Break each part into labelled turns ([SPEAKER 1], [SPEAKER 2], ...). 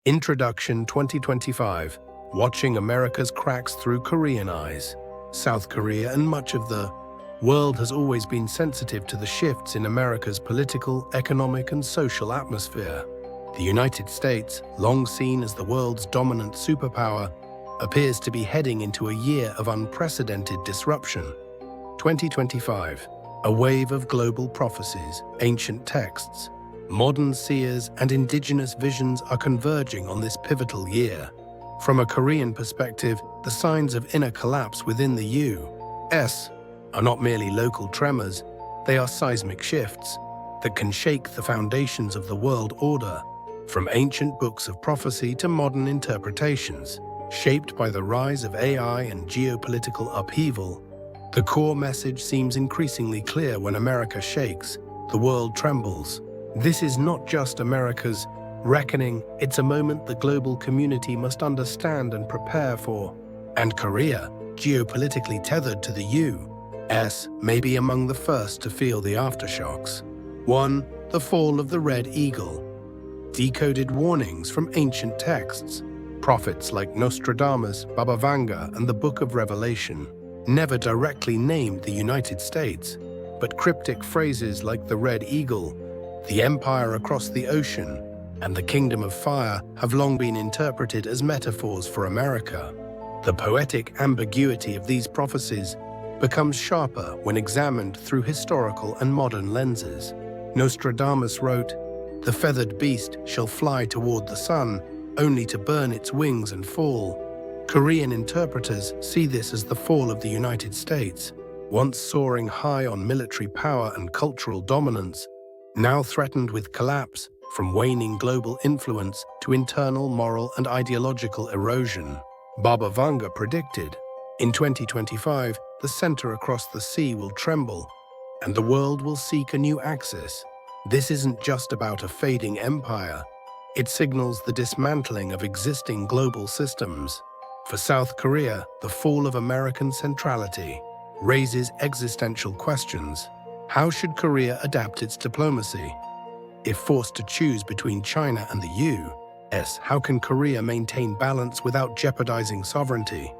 [SPEAKER 1] Introduction 2025. Watching America's cracks through Korean eyes. South Korea and much of the world has always been sensitive to the shifts in America's political, economic, and social atmosphere. The United States, long seen as the world's dominant superpower, appears to be heading into a year of unprecedented disruption. 2025. A wave of global prophecies, ancient texts, modern seers, and indigenous visions are converging on this pivotal year. From a Korean perspective, the signs of inner collapse within the U.S. are not merely local tremors, they are seismic shifts that can shake the foundations of the world order, from ancient books of prophecy to modern interpretations. Shaped by the rise of AI and geopolitical upheaval, the core message seems increasingly clear: when America shakes, the world trembles. This is not just America's reckoning, it's a moment the global community must understand and prepare for. And Korea, geopolitically tethered to the U.S., may be among the first to feel the aftershocks. 1. The fall of the Red Eagle. Decoded warnings from ancient texts. Prophets like Nostradamus, Vanga, and the Book of Revelation never directly named the United States, but cryptic phrases like the Red Eagle, the empire across the ocean, and the kingdom of fire have long been interpreted as metaphors for America. The poetic ambiguity of these prophecies becomes sharper when examined through historical and modern lenses. Nostradamus wrote, "The feathered beast shall fly toward the sun, only to burn its wings and fall." Korean interpreters see this as the fall of the United States, once soaring high on military power and cultural dominance, now threatened with collapse from waning global influence to internal moral and ideological erosion. Vanga predicted, in 2025, the center across the sea will tremble, and the world will seek a new axis. This isn't just about a fading empire. It signals the dismantling of existing global systems. For South Korea, the fall of American centrality raises existential questions. How should Korea adapt its diplomacy? If forced to choose between China and the U.S., how can Korea maintain balance without jeopardizing sovereignty?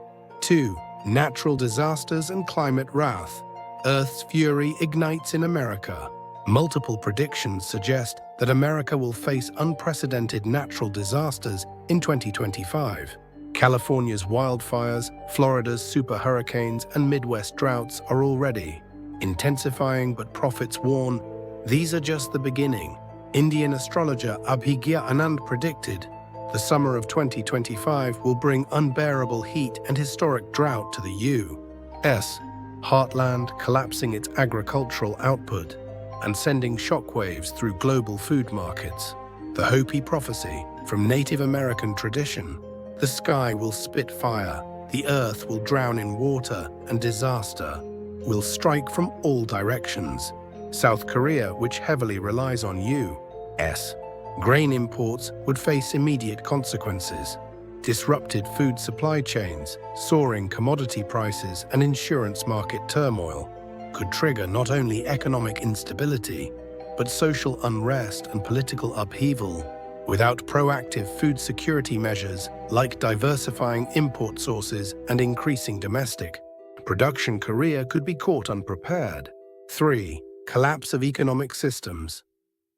[SPEAKER 1] 2. Natural disasters and climate wrath. Earth's fury ignites in America. Multiple predictions suggest that America will face unprecedented natural disasters in 2025. California's wildfires, Florida's super hurricanes, and Midwest droughts are already intensifying, but prophets warn these are just the beginning. Indian astrologer Abhigya Anand predicted the summer of 2025 will bring unbearable heat and historic drought to the U.S. heartland, collapsing its agricultural output and sending shockwaves through global food markets. The Hopi prophecy from Native American tradition: the sky will spit fire, the earth will drown in water, and disaster will strike from all directions. South Korea, which heavily relies on U.S. grain imports, would face immediate consequences. Disrupted food supply chains, soaring commodity prices, and insurance market turmoil could trigger not only economic instability, but social unrest and political upheaval. Without proactive food security measures like diversifying import sources and increasing domestic production, Korea could be caught unprepared. 3. Collapse of economic systems.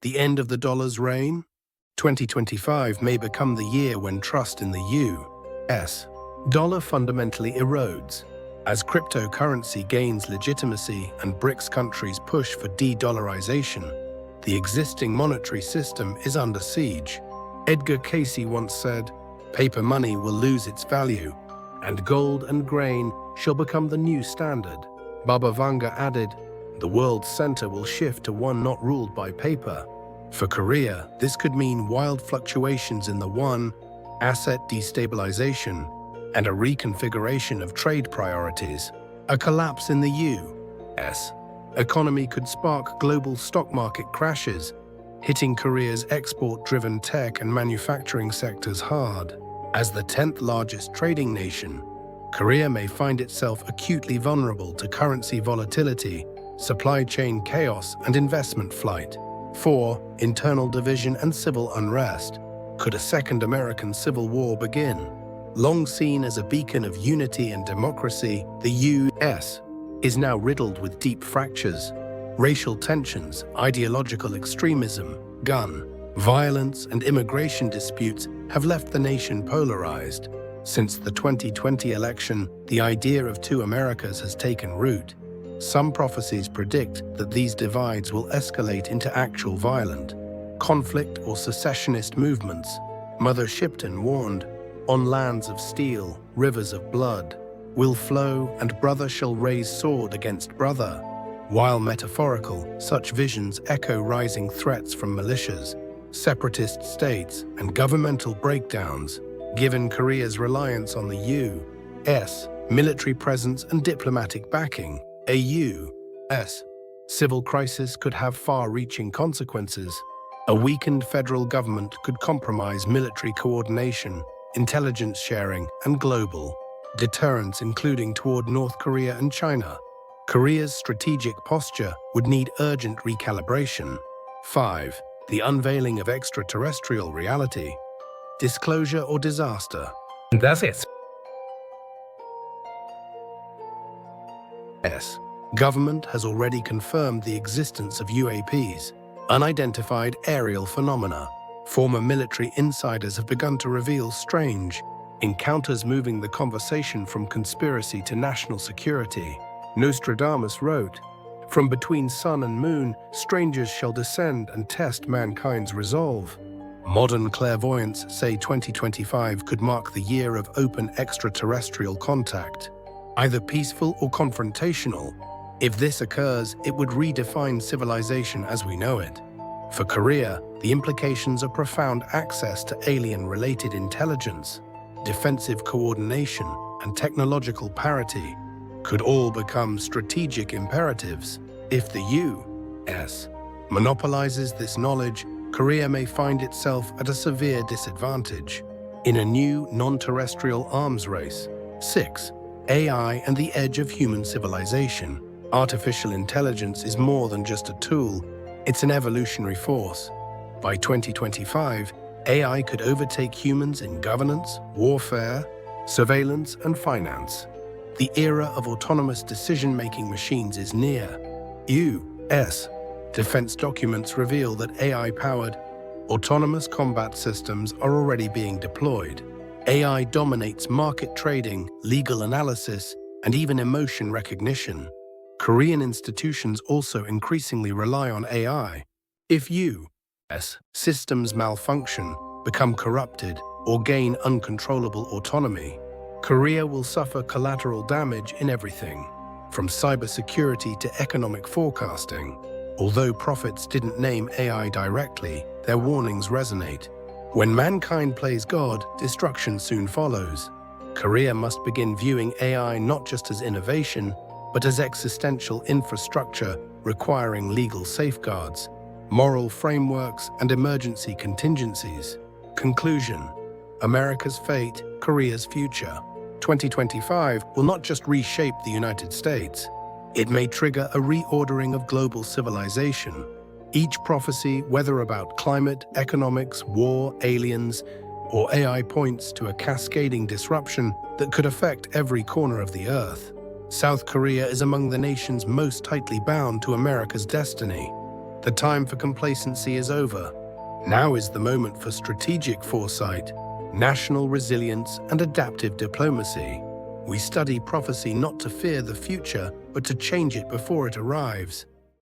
[SPEAKER 1] The end of the dollar's reign? 2025 may become the year when trust in the U.S. dollar fundamentally erodes. As cryptocurrency gains legitimacy and BRICS countries push for de-dollarization, the existing monetary system is under siege. Edgar Cayce once said, "Paper money will lose its value, and gold and grain shall become the new standard." Vanga added, "The world's center will shift to one not ruled by paper." For Korea, this could mean wild fluctuations in the won, asset destabilization, and a reconfiguration of trade priorities. A collapse in the U.S. economy could spark global stock market crashes, hitting Korea's export-driven tech and manufacturing sectors hard. As the 10th largest trading nation, Korea may find itself acutely vulnerable to currency volatility, supply chain chaos, and investment flight. 4. Internal division and civil unrest. Could a second American Civil War begin? Long seen as a beacon of unity and democracy, the U.S. is now riddled with deep fractures. Racial tensions, ideological extremism, gun violence, and immigration disputes have left the nation polarized. Since the 2020 election, the idea of two Americas has taken root. Some prophecies predict that these divides will escalate into actual violent conflict or secessionist movements. Mother Shipton warned, "On lands of steel, rivers of blood will flow, and brother shall raise sword against brother." While metaphorical, such visions echo rising threats from militias, separatist states, and governmental breakdowns. Given Korea's reliance on the U.S. military presence and diplomatic backing, a U.S. civil crisis could have far-reaching consequences. A weakened federal government could compromise military coordination, intelligence sharing, and global deterrence, including toward North Korea and China. Korea's strategic posture would need urgent recalibration. 5. The unveiling of extraterrestrial reality. Disclosure or disaster?
[SPEAKER 2] And that's it.
[SPEAKER 1] Yes. Government has already confirmed the existence of UAPs, unidentified aerial phenomena. Former military insiders have begun to reveal strange encounters, moving the conversation from conspiracy to national security. Nostradamus wrote, "From between sun and moon, strangers shall descend and test mankind's resolve." Modern clairvoyants say 2025 could mark the year of open extraterrestrial contact, either peaceful or confrontational. If this occurs, it would redefine civilization as we know it. For Korea, the implications are profound: access to alien-related intelligence, defensive coordination, and technological parity could all become strategic imperatives. If the U.S. monopolizes this knowledge, Korea may find itself at a severe disadvantage in a new non-terrestrial arms race. 6. AI and the edge of human civilization. Artificial intelligence is more than just a tool, it's an evolutionary force. By 2025, AI could overtake humans in governance, warfare, surveillance, and finance. The era of autonomous decision-making machines is near. U.S. defense documents reveal that AI-powered autonomous combat systems are already being deployed. AI dominates market trading, legal analysis, and even emotion recognition. Korean institutions also increasingly rely on AI. If U.S. systems malfunction, become corrupted, or gain uncontrollable autonomy, Korea will suffer collateral damage in everything, from cybersecurity to economic forecasting. Although prophets didn't name AI directly, their warnings resonate. When mankind plays God, destruction soon follows. Korea must begin viewing AI not just as innovation, but as existential infrastructure requiring legal safeguards, moral frameworks, and emergency contingencies. Conclusion: America's fate, Korea's future. 2025 will not just reshape the United States, it may trigger a reordering of global civilization. Each prophecy, whether about climate, economics, war, aliens, or AI, points to a cascading disruption that could affect every corner of the Earth. South Korea is among the nations most tightly bound to America's destiny. The time for complacency is over. Now is the moment for strategic foresight, national resilience, and adaptive diplomacy. We study prophecy not to fear the future, but to change it before it arrives.